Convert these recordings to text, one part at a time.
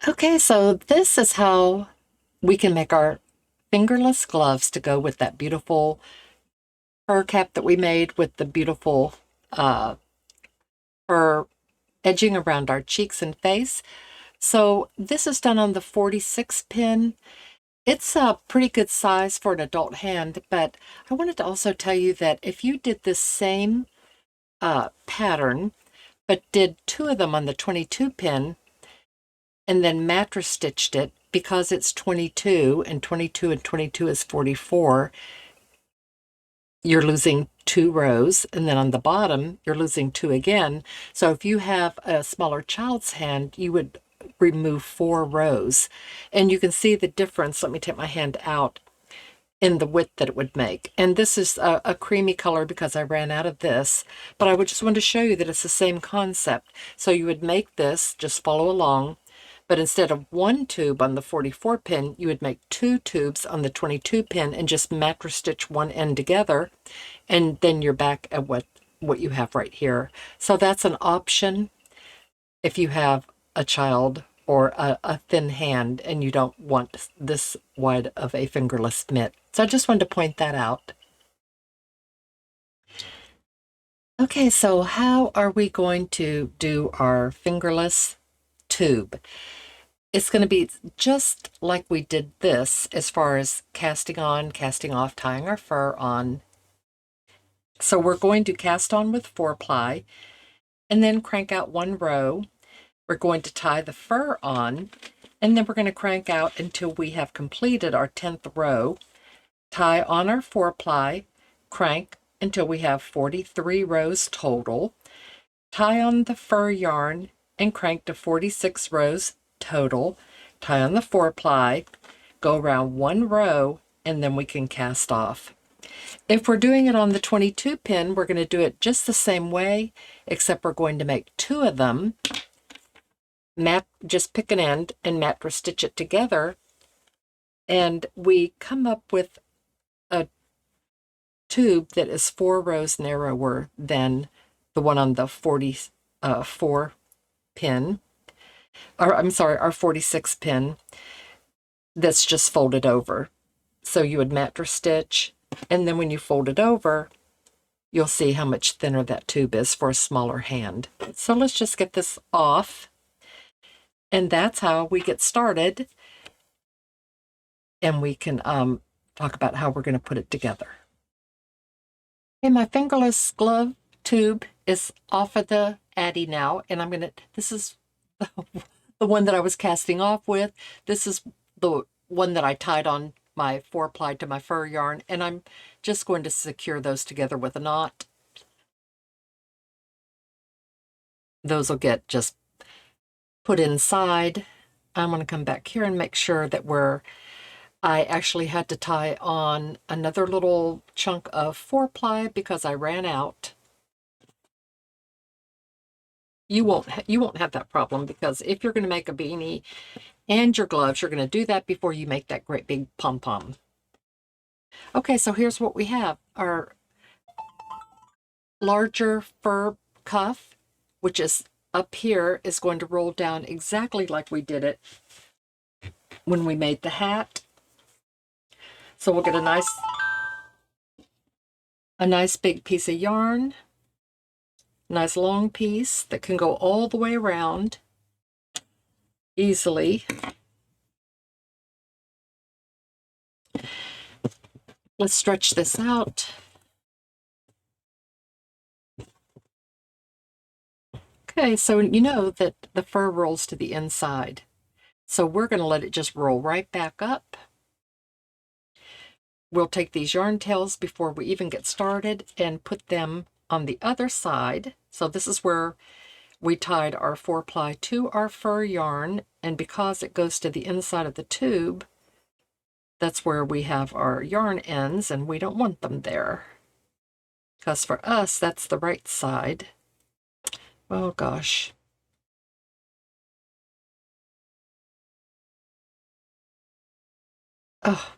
Okay, so this is how we can make our fingerless gloves to go with that beautiful fur cap that we made with the beautiful uh, fur edging around our cheeks and face. So this is done on the 46 pin. It's a pretty good size for an adult hand, but I wanted to also tell you that if you did this same pattern, but did two of them on the 22 pin, and then mattress stitched it, because it's 22 and 22 and 22 is 44, you're losing 2 rows, and then on the bottom you're losing 2 again. So if you have a smaller child's hand, you would remove 4 rows, and you can see the difference. Let me take my hand out in the width that it would make. And this is a creamy color because I ran out of this, but I would just want to show you that it's the same concept. So you would make this, just follow along, but instead of one tube on the 44 pin, you would make 2 tubes on the 22 pin and just mattress stitch one end together, and then you're back at what you have right here. So that's an option if you have a child or a thin hand and you don't want this wide of a fingerless mitt. So I just wanted to point that out. Okay, so how are we going to do our fingerless tube? It's going to be just like we did this as far as casting on, casting off, tying our fur on. So we're going to cast on with 4-ply and then crank out 1 row. We're going to tie the fur on, and then we're going to crank out until we have completed our 10th row, tie on our 4-ply, crank until we have 43 rows total, tie on the fur yarn, and crank to 46 rows total, tie on the 4-ply, go around 1 row, and then we can cast off. If we're doing it on the 22 pin, we're going to do it just the same way, except we're going to make 2 of them. Just pick an end and mattress stitch it together, and we come up with a tube that is 4 rows narrower than the one on the 44 pin, or I'm sorry, our 46 pin, that's just folded over. So you would mattress stitch, and then when you fold it over, you'll see how much thinner that tube is for a smaller hand. So let's just get this off, and that's how we get started. And we can talk about how we're going to put it together. Okay, my fingerless glove tube is off of the Addi now, and this is the one that I was casting off with. This is the one that I tied on my 4-ply to my fur yarn, and I'm just going to secure those together with a knot. Those will get just put inside. I'm going to come back here and make sure that I actually had to tie on another little chunk of 4-ply because I ran out. You won't have that problem, because if you're going to make a beanie and your gloves, you're going to do that before you make that great big pom-pom. Okay, so here's what we have. Our larger fur cuff, which is up here, is going to roll down exactly like we did it when we made the hat. So we'll get a nice big piece of yarn, nice long piece that can go all the way around easily. Let's stretch this out. Okay, so you know that the fur rolls to the inside. So we're going to let it just roll right back up. We'll take these yarn tails before we even get started and put them on the other side. So this is where we tied our 4-ply to our fur yarn, and because it goes to the inside of the tube, that's where we have our yarn ends, and we don't want them there, because for us, that's the right side. Oh gosh. Oh.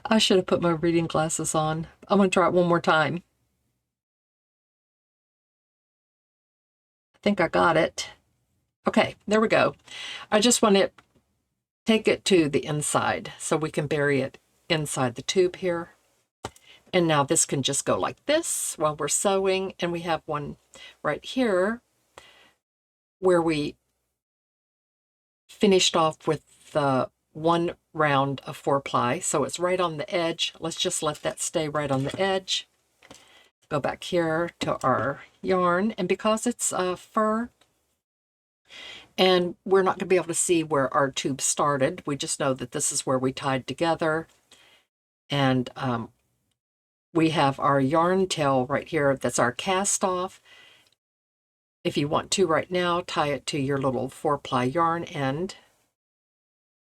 I should have put my reading glasses on. I'm going to try it one more time. I think I got it. Okay, there we go. I just want to take it to the inside so we can bury it inside the tube here. And now this can just go like this while we're sewing. And we have one right here where we finished off with the one round of 4-ply. So it's right on the edge. Let's just let that stay right on the edge. Go back here to our yarn. And because it's fur, and we're not going to be able to see where our tube started, we just know that this is where we tied together. And we have our yarn tail right here. That's our cast off. If you want to right now, tie it to your little 4-ply yarn end,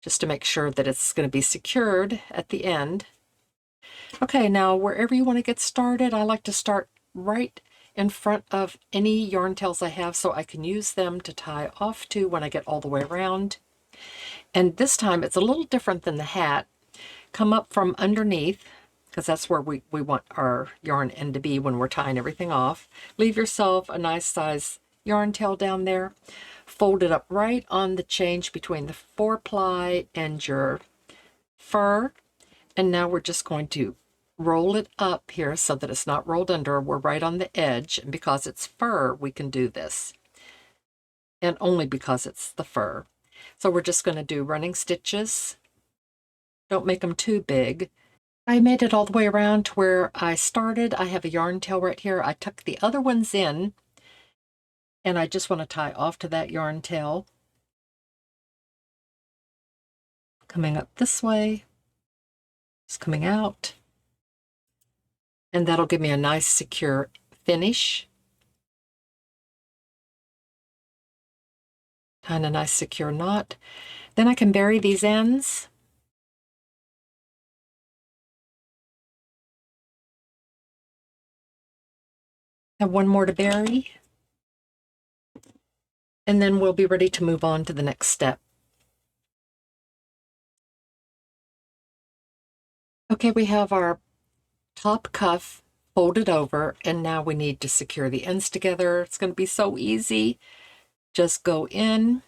just to make sure that it's going to be secured at the end. Okay, now wherever you want to get started, I like to start right in front of any yarn tails I have so I can use them to tie off to when I get all the way around. And this time it's a little different than the hat. Come up from underneath, because that's where we want our yarn end to be when we're tying everything off. Leave yourself a nice size yarn tail down there. Fold it up right on the change between the 4-ply and your fur. And now we're just going to roll it up here so that it's not rolled under. We're right on the edge, and because it's fur, we can do this. And only because it's the fur. So we're just going to do running stitches. Don't make them too big. I made it all the way around to where I started. I have a yarn tail right here. I tucked the other ones in, and I just want to tie off to that yarn tail. Coming up this way, it's coming out. And that'll give me a nice secure finish. Kind of nice secure knot. Then I can bury these ends. Have one more to bury. And then we'll be ready to move on to the next step. Okay, we have our top cuff folded over, and now we need to secure the ends together. It's going to be so easy. Just go in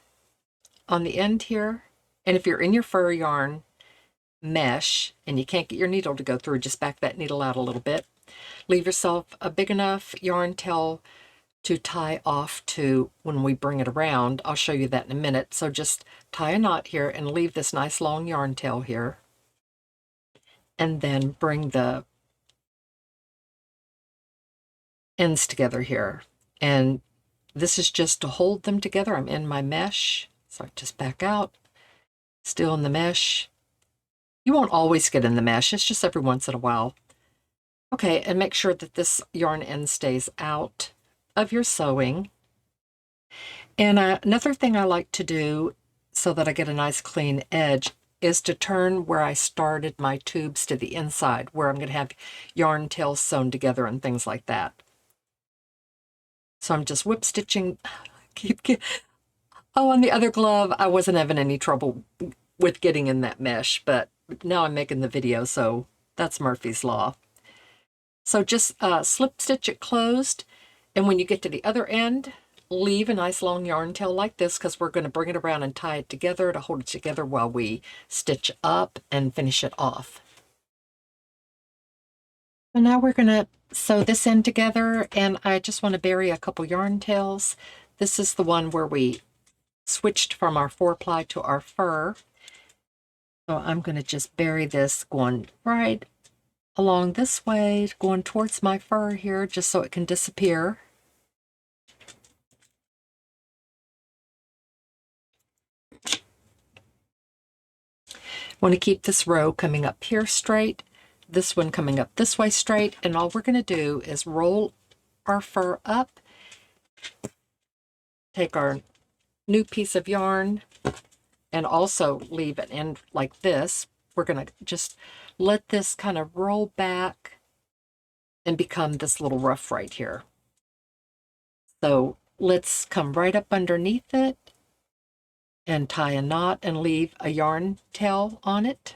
on the end here, and if you're in your fur yarn mesh and you can't get your needle to go through, just back that needle out a little bit. Leave yourself a big enough yarn tail to tie off to when we bring it around. I'll show you that in a minute. So just tie a knot here and leave this nice long yarn tail here, and then bring the ends together here. And this is just to hold them together. I'm in my mesh, so I just back out, still in the mesh. You won't always get in the mesh, it's just every once in a while. Okay, and make sure that this yarn end stays out of your sewing. And another thing I like to do so that I get a nice clean edge is to turn where I started my tubes to the inside, where I'm going to have yarn tails sewn together and things like that. So I'm just whip stitching. Oh, on the other glove, I wasn't having any trouble with getting in that mesh, but now I'm making the video, so that's Murphy's Law. So just slip stitch it closed, and when you get to the other end, leave a nice long yarn tail like this, because we're going to bring it around and tie it together to hold it together while we stitch up and finish it off. So now we're going to sew this end together, and I just want to bury a couple yarn tails. This is the one where we switched from our 4-ply to our fur. So I'm going to just bury this going right along this way, going towards my fur here, just so it can disappear. Want to keep this row coming up here straight, this one coming up this way straight, and all we're going to do is roll our fur up, take our new piece of yarn, and also leave an end like this. We're going to just let this kind of roll back and become this little ruff right here. So let's come right up underneath it and tie a knot and leave a yarn tail on it.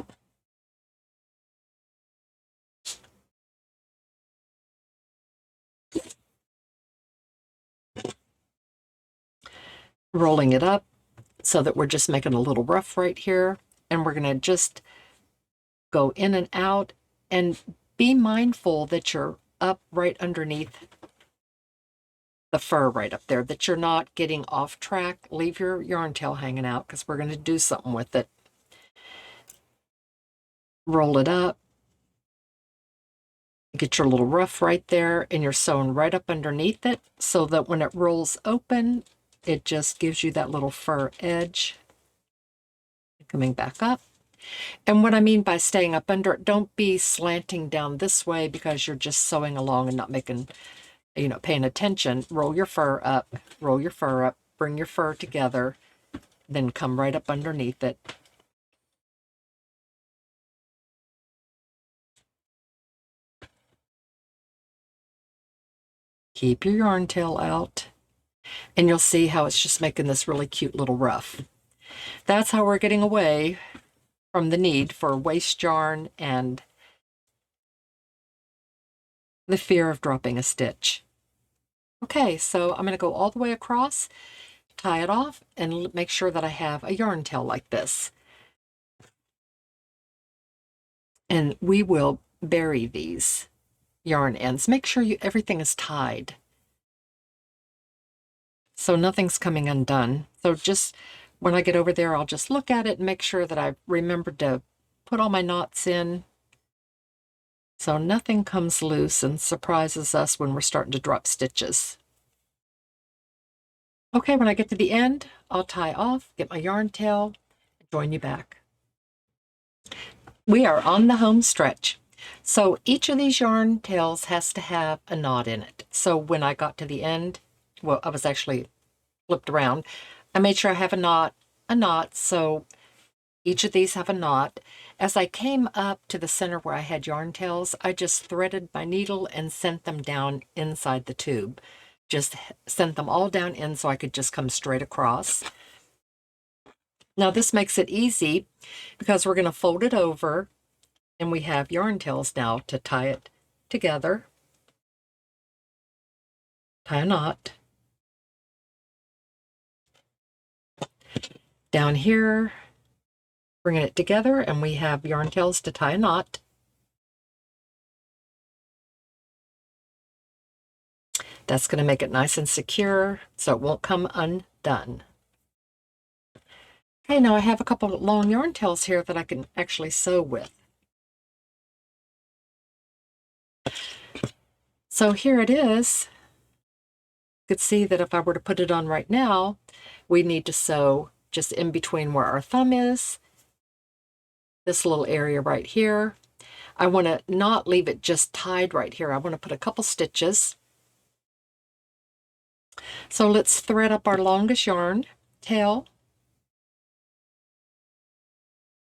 rolling it up so that we're just making a little ruff right here. And we're going to just go in and out, and be mindful that you're up right underneath the fur right up there, that you're not getting off track. Leave your yarn tail hanging out because we're going to do something with it. Roll it up. Get your little ruff right there, and you're sewing right up underneath it so that when it rolls open, it just gives you that little fur edge. Coming back up. And what I mean by staying up under it, don't be slanting down this way because you're just sewing along and not making, paying attention. Roll your fur up, bring your fur together, then come right up underneath it. Keep your yarn tail out, and you'll see how it's just making this really cute little ruff. That's how we're getting away from the need for waste yarn and the fear of dropping a stitch. Okay, so I'm going to go all the way across, tie it off, and make sure that I have a yarn tail like this. And we will bury these yarn ends. Make sure everything is tied, so nothing's coming undone. So just when I get over there, I'll just look at it and make sure that I remembered to put all my knots in, so nothing comes loose and surprises us when we're starting to drop stitches. Okay, when I get to the end, I'll tie off, get my yarn tail, and join you back. We are on the home stretch. So each of these yarn tails has to have a knot in it. So when I got to the end, well, I was actually flipped around, I made sure I have a knot, so each of these have a knot. As I came up to the center where I had yarn tails, I just threaded my needle and sent them down inside the tube. Just sent them all down in so I could just come straight across. Now this makes it easy because we're going to fold it over, and we have yarn tails now to tie it together. Tie a knot. Down here, bringing it together, and we have yarn tails to tie a knot. That's going to make it nice and secure so it won't come undone. Okay, now I have a couple of long yarn tails here that I can actually sew with. So here it is. You could see that if I were to put it on right now, we need to sew just in between where our thumb is, this little area right here. I want to not leave it just tied right here. I want to put a couple stitches. So let's thread up our longest yarn tail.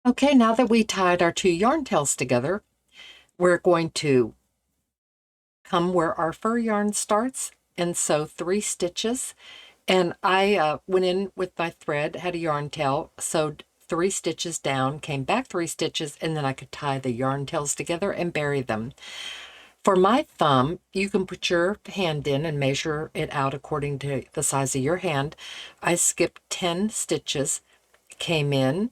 Okay, now that we tied our two yarn tails together, we're going to come where our fur yarn starts and sew 3 stitches. And I went in with my thread, had a yarn tail, sewed 3 stitches down, came back 3 stitches, and then I could tie the yarn tails together and bury them. For my thumb, you can put your hand in and measure it out according to the size of your hand. I skipped 10 stitches, came in,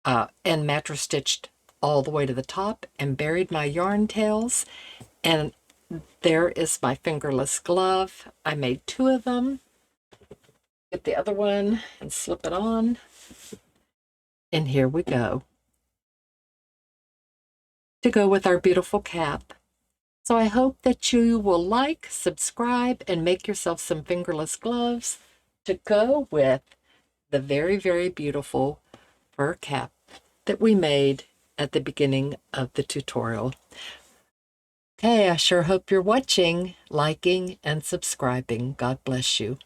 and mattress stitched all the way to the top and buried my yarn tails. And there is my fingerless glove. I made 2 of them. Get the other one and slip it on. And here we go. To go with our beautiful cap. So I hope that you will like, subscribe, and make yourself some fingerless gloves to go with the very, very beautiful fur cap that we made at the beginning of the tutorial. Okay, I sure hope you're watching, liking, and subscribing. God bless you.